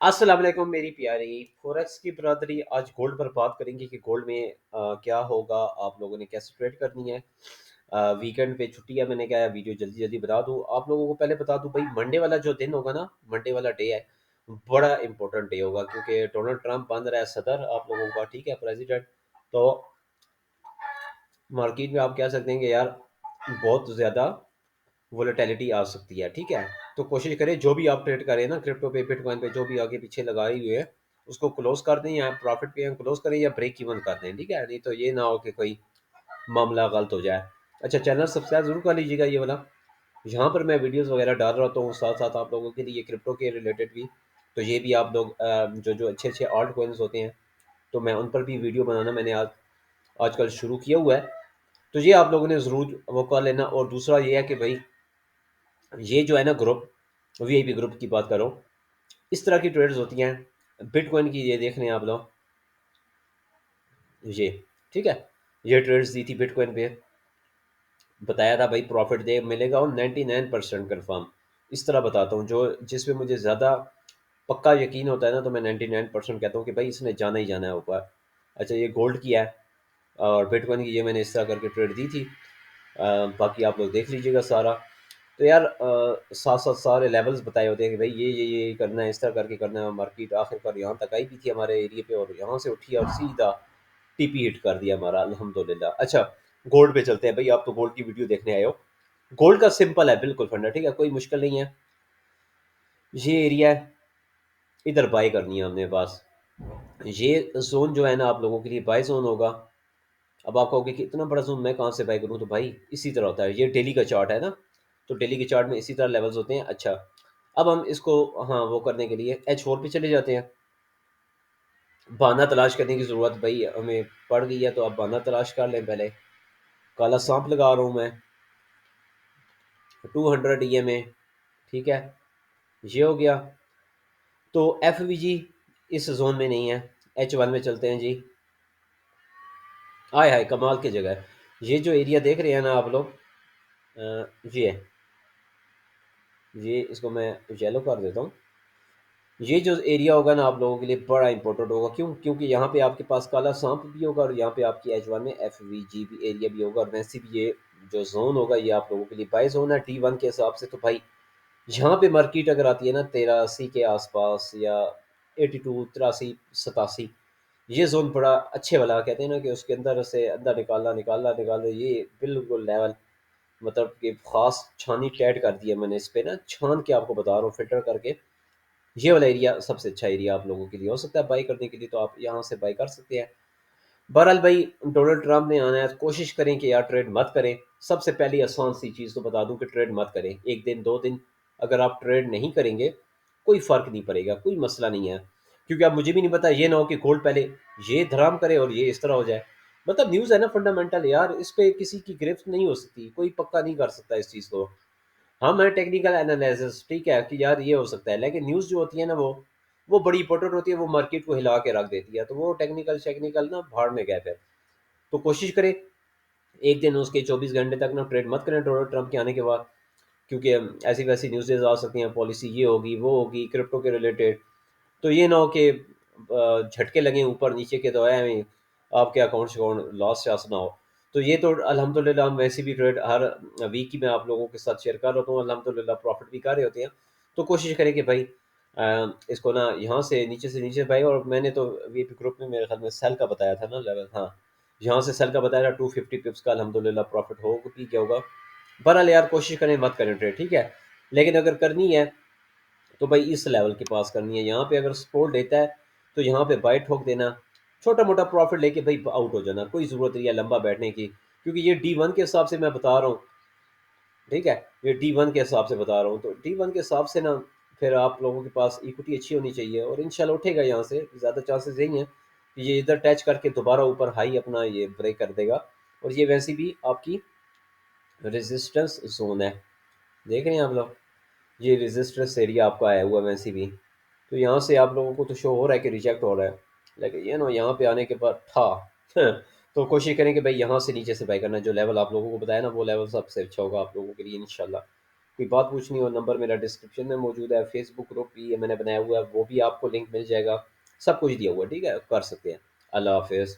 अस्सलाम वालेकुम मेरी प्यारी फॉरेक्स की बरादरी। आज गोल्ड पर बात करेंगे कि गोल्ड में क्या होगा, आप लोगों ने कैसे ट्रेड करनी है। वीकेंड पे छुट्टी है, मैंने क्या वीडियो जल्दी जल्दी बता दूं आप लोगों को। पहले बता दूं भाई, मंडे वाला जो दिन होगा ना, मंडे वाला डे है, बड़ा इंपॉर्टेंट डे होगा क्योंकि डोनाल्ड ट्रंप बन रहा है सदर आप लोगों का, ठीक है, प्रेसिडेंट। तो मार्केट में आप कह सकते हैं कि यार बहुत ज़्यादा वोलेटिलिटी आ सकती है, ठीक है। तो कोशिश करें जो भी आप ट्रेड करें ना, क्रिप्टो पे, बिटकॉइन पे, जो भी आगे पीछे लगाए हुए हैं उसको क्लोज कर दें, या प्रॉफिट पे क्लोज करें या ब्रेक इवन कर दें, ठीक है। नहीं तो ये ना हो कि कोई मामला गलत हो जाए। अच्छा, चैनल सब्सक्राइब जरूर कर लीजिएगा ये वाला। यहाँ पर मैं वीडियोस वगैरह डाल रहा हूँ, साथ साथ आप लोगों के लिए क्रिप्टो के रिलेटेड भी। तो ये भी आप लोग जो जो अच्छे अच्छे ऑल्ट कॉइन्स होते हैं, तो मैं उन पर भी वीडियो बनाना मैंने आज आजकल शुरू किया हुआ है। तो ये आप लोगों ने ज़रूर वो कर लेना। और दूसरा ये है कि भाई, ये जो है ना ग्रुप, वीआईपी ग्रुप की बात करो, इस तरह की ट्रेड्स होती हैं। बिटकॉइन की ये देख लें आप लोग, ये ठीक है, ये ट्रेड्स दी थी बिटकॉइन पे, बताया था भाई प्रॉफिट दे मिलेगा और 99% कन्फर्म। इस तरह बताता हूँ जो जिसमें मुझे ज़्यादा पक्का यकीन होता है ना, तो मैं 99% कहता हूँ कि भाई इसने जाना ही जाना है ऊपर। अच्छा, ये गोल्ड की है और बिटकॉइन की ये मैंने इस तरह करके ट्रेड दी थी। बाकी आप लोग देख लीजिएगा सारा। तो यार साथ साथ सारे लेवल्स बताए होते हैं कि भाई ये करना है, इस तरह करके करना है। मार्केट आखिरकार यहाँ तक आई भी थी हमारे एरिया पे, और यहाँ से उठी और सीधा टीपी हिट कर दिया हमारा, अल्हम्दुलिल्लाह। अच्छा, गोल्ड पे चलते हैं भाई, आप तो गोल्ड की वीडियो देखने आए हो। गोल्ड का सिंपल है बिल्कुल फंडा, ठीक है, कोई मुश्किल नहीं है। ये एरिया है, इधर बाई करनी है हमने पास। ये जोन जो है ना आप लोगों के लिए बाई जोन होगा। अब आप कहोगे कि इतना बड़ा जोन मैं कहाँ से बाई करूँ, तो भाई इसी तरह होता है। ये डेली का चार्ट है ना, तो डेली के चार्ट में इसी तरह लेवल्स होते हैं। अच्छा, अब हम इसको, हाँ, वो करने के लिए H4 पे चले जाते हैं। बहाना तलाश करने की ज़रूरत भाई हमें पड़ गई है, तो अब बहाना तलाश कर लें। पहले काला सांप लगा रहा हूँ मैं 200 EMA, ठीक है, ये हो गया। तो FVG इस जोन में नहीं है, H1 में चलते हैं जी। आय हाय कमाल की जगह है। ये जो एरिया देख रहे हैं ना आप लोग, ये है, ये इसको मैं येलो कर देता हूँ। ये जो एरिया होगा ना आप लोगों के लिए बड़ा इंपॉर्टेंट होगा। क्यों? क्योंकि यहाँ पे आपके पास काला सांप भी होगा, और यहाँ पे आपकी H1 में FVG भी एरिया भी होगा। और वैसे भी ये जो जोन होगा ये आप लोगों के लिए बाय जोन है D1 के हिसाब से। तो भाई यहाँ पे मार्केट अगर आती है ना 83 के आसपास, या 82, 83, 87, ये जोन बड़ा अच्छे वाला, कहते हैं ना कि उसके अंदर से अंदर निकालना निकालना निकालना, ये बिल्कुल लेवल, मतलब कि खास छानी टैड कर दी है मैंने इस पे ना, छान के आपको बता रहा हूँ फिल्टर करके। ये वाला एरिया सबसे अच्छा एरिया आप लोगों के लिए हो सकता है बाई करने के लिए, तो आप यहाँ से बाई कर सकते हैं। बहरहाल भाई, डोनाल्ड ट्रंप ने आना है, कोशिश करें कि यार ट्रेड मत करें। सबसे पहली आसान सी चीज़ तो बता दूं कि ट्रेड मत करें। एक दिन दो दिन अगर आप ट्रेड नहीं करेंगे, कोई फ़र्क नहीं पड़ेगा, कोई मसला नहीं है। क्योंकि अब मुझे भी नहीं पता, ये ना हो कि गोल्ड पहले ये धराम करे और ये इस तरह हो जाए। मतलब न्यूज़ है ना फंडामेंटल यार, इस पे किसी की गिरफ्त नहीं हो सकती, कोई पक्का नहीं कर सकता इस चीज़ को। हम है टेक्निकल एनालिसिस, ठीक है, कि यार ये हो सकता है, लेकिन न्यूज़ जो होती है ना वो बड़ी इंपॉर्टेंट होती है, वो मार्केट को हिला के रख देती है। तो वो टेक्निकल टेक्निकल ना भाड़ में गए फिर। तो कोशिश करें एक दिन उसके 24 घंटे तक ना ट्रेड मत करें डोनाल्ड ट्रंप के आने के बाद। क्योंकि ऐसी वैसी न्यूज़ेज आ सकती हैं, पॉलिसी ये होगी वो होगी क्रिप्टो के रिलेटेड। तो ये ना हो कि झटके लगें ऊपर नीचे के, तो है में आपके अकाउंट से अकाउंट लॉस शास ना हो। तो ये तो अल्हम्दुलिल्लाह हम वैसे भी ट्रेड हर वीक ही मैं आप लोगों के साथ शेयर कर रहा हूँ, अल्हम्दुलिल्लाह प्रॉफिट भी कर रहे होते हैं। तो कोशिश करें कि भाई इसको ना यहाँ से नीचे भाई। और मैंने तो वीपी ग्रुप में मेरे ख्याल में सेल का बताया था ना लेवल, हाँ, यहाँ से सेल का बताया था 250 पिप्स का अल्हम्दुलिल्लाह प्रॉफिट हो भी क्या होगा। बहरहाल यार कोशिश करें मत करें ट्रेड, ठीक है। लेकिन अगर करनी है तो भाई इस लेवल के पास करनी है। यहाँ पे अगर सपोर्ट लेता है तो यहाँ पे बाय ठोक देना, छोटा मोटा प्रॉफिट लेके भाई आउट हो जाना, कोई ज़रूरत नहीं है लंबा बैठने की। क्योंकि ये D1 के हिसाब से मैं बता रहा हूँ, ठीक है, ये D1 के हिसाब से बता रहा हूँ। तो D1 के हिसाब से ना फिर आप लोगों के पास इक्विटी अच्छी होनी चाहिए, और इंशाल्लाह उठेगा यहाँ से। ज़्यादा चांसेस यही हैं कि ये इधर टच करके दोबारा ऊपर हाई अपना ये ब्रेक कर देगा। और ये वैसे भी आपकी रेजिस्टेंस जोन है, देख रहे हैं आप लोग, ये रेजिस्टेंस एरिया आपका आया हुआ वैसे भी। तो यहाँ से आप लोगों को तो शो हो रहा है कि रिजेक्ट हो रहा है, लेकिन ये ना यहाँ पे आने के बाद था तो कोशिश करें कि भाई यहाँ से नीचे से बाई करना। जो लेवल आप लोगों को बताया ना वो लेवल सबसे अच्छा होगा आप लोगों के लिए इंशाल्लाह। कोई बात पूछनी हो, नंबर मेरा डिस्क्रिप्शन में मौजूद है, फेसबुक ग्रुप भी मैंने बनाया हुआ है, वो भी आपको लिंक मिल जाएगा, सब कुछ दिया हुआ है, ठीक है, कर सकते हैं। अल्लाह हाफिज़।